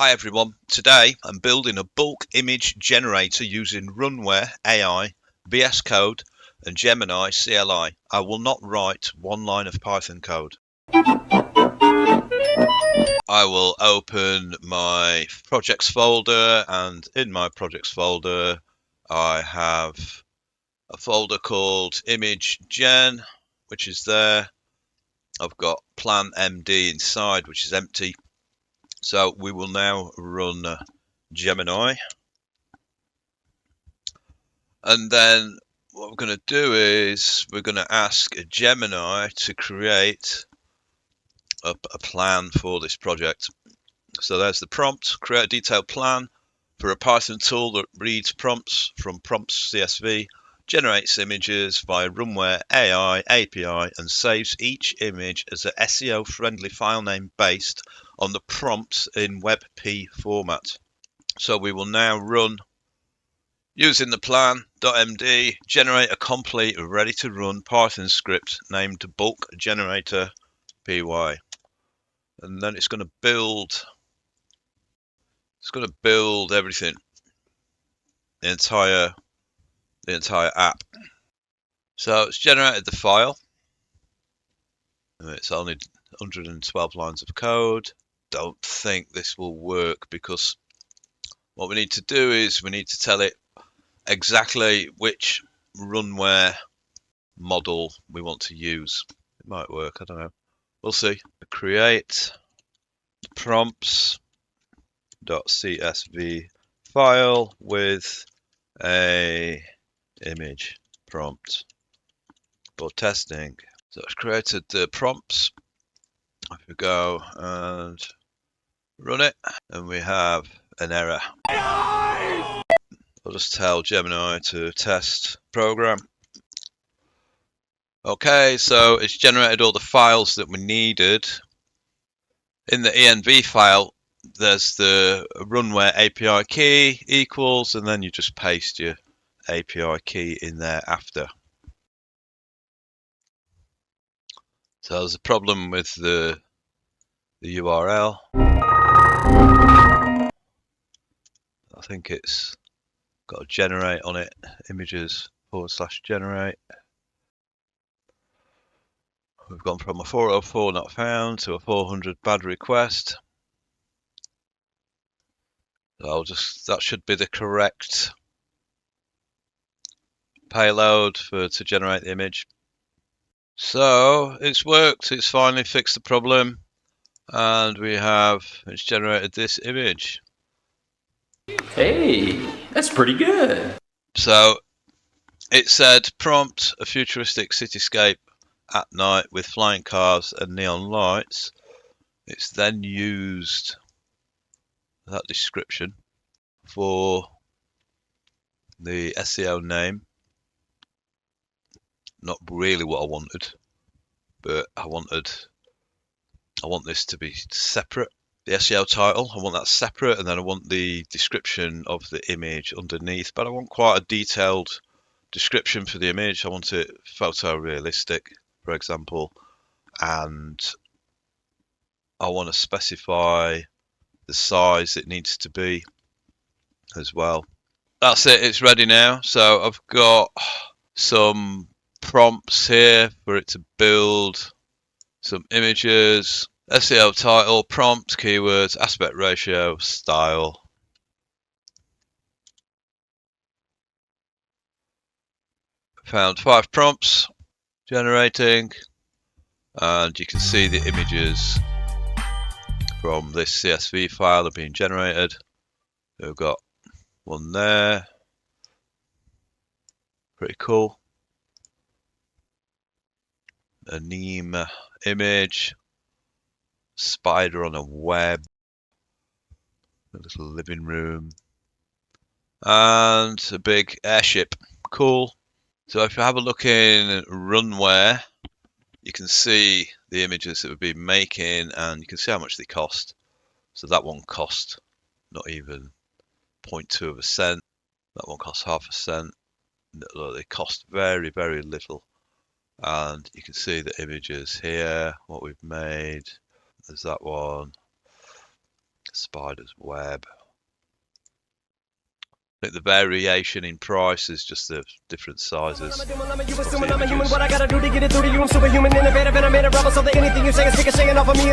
Hi everyone, today I'm building a bulk image generator using runware AI, VS Code and Gemini CLI. I will not write one line of Python code. I will open my projects folder, and in my projects folder I have a folder called image gen, which is there. I've got plan MD inside, which is empty. So we will now run Gemini, and then what we're going to do is we're going to ask Gemini to create a plan for this project. So there's the prompt: create a detailed plan for a Python tool that reads prompts from prompts CSV, generates images via runware AI API, and saves each image as an SEO friendly file name based on the prompts in WebP format. So we will now run using the plan.md, generate a complete ready to run Python script named bulk generator py, and then it's going to build everything, the entire app. So it's generated the file. It's only 112 lines of code. Don't think this will work, because what we need to do is we need to tell it exactly which runware model we want to use. It might work, I don't know. We'll see. Create prompts.csv file with a image prompt for testing. So I've created the prompts. If we go and run it, and we have an error. I'll just tell Gemini to test program. Okay, so it's generated all the files that we needed. In the env file, there's the runware API key equals, and then you just paste your API key in there after. So there's a problem with the URL. I think it's got a generate on it, images/generate. We've gone from a 404 not found to a 400 bad request. So that should be the correct payload to generate the image. So it's worked, it's finally fixed the problem, and it's generated this image. Hey, that's pretty good. So it said prompt a futuristic cityscape at night with flying cars and neon lights. It's then used that description for the SEO name. Not really what I wanted, but I want this to be separate. The SEO title, I want that separate, and then I want the description of the image underneath, but I want quite a detailed description for the image. I want it photorealistic, for example, and I want to specify the size it needs to be as well. That's it, it's ready now. So I've got some prompts here for it to build some images. SEO title, prompt, keywords, aspect ratio, style. Found 5 prompts generating, and you can see the images from this CSV file are being generated. We've got one there, pretty cool. A Neem image, spider on a web, a little living room, and a big airship. Cool. So if you have a look in runware, you can see the images that we've been making, and you can see how much they cost. So that one cost not even 0.2 of a cent. That one cost half a cent. They cost very, very little. And you can see the images here, what we've made. There's that one. Spider's web. I think the variation in price is just the different sizes of the What I gotta do to get it through to you, I'm superhuman, innovative, and I made a rebel, so that anything you say is ricocheting off of me.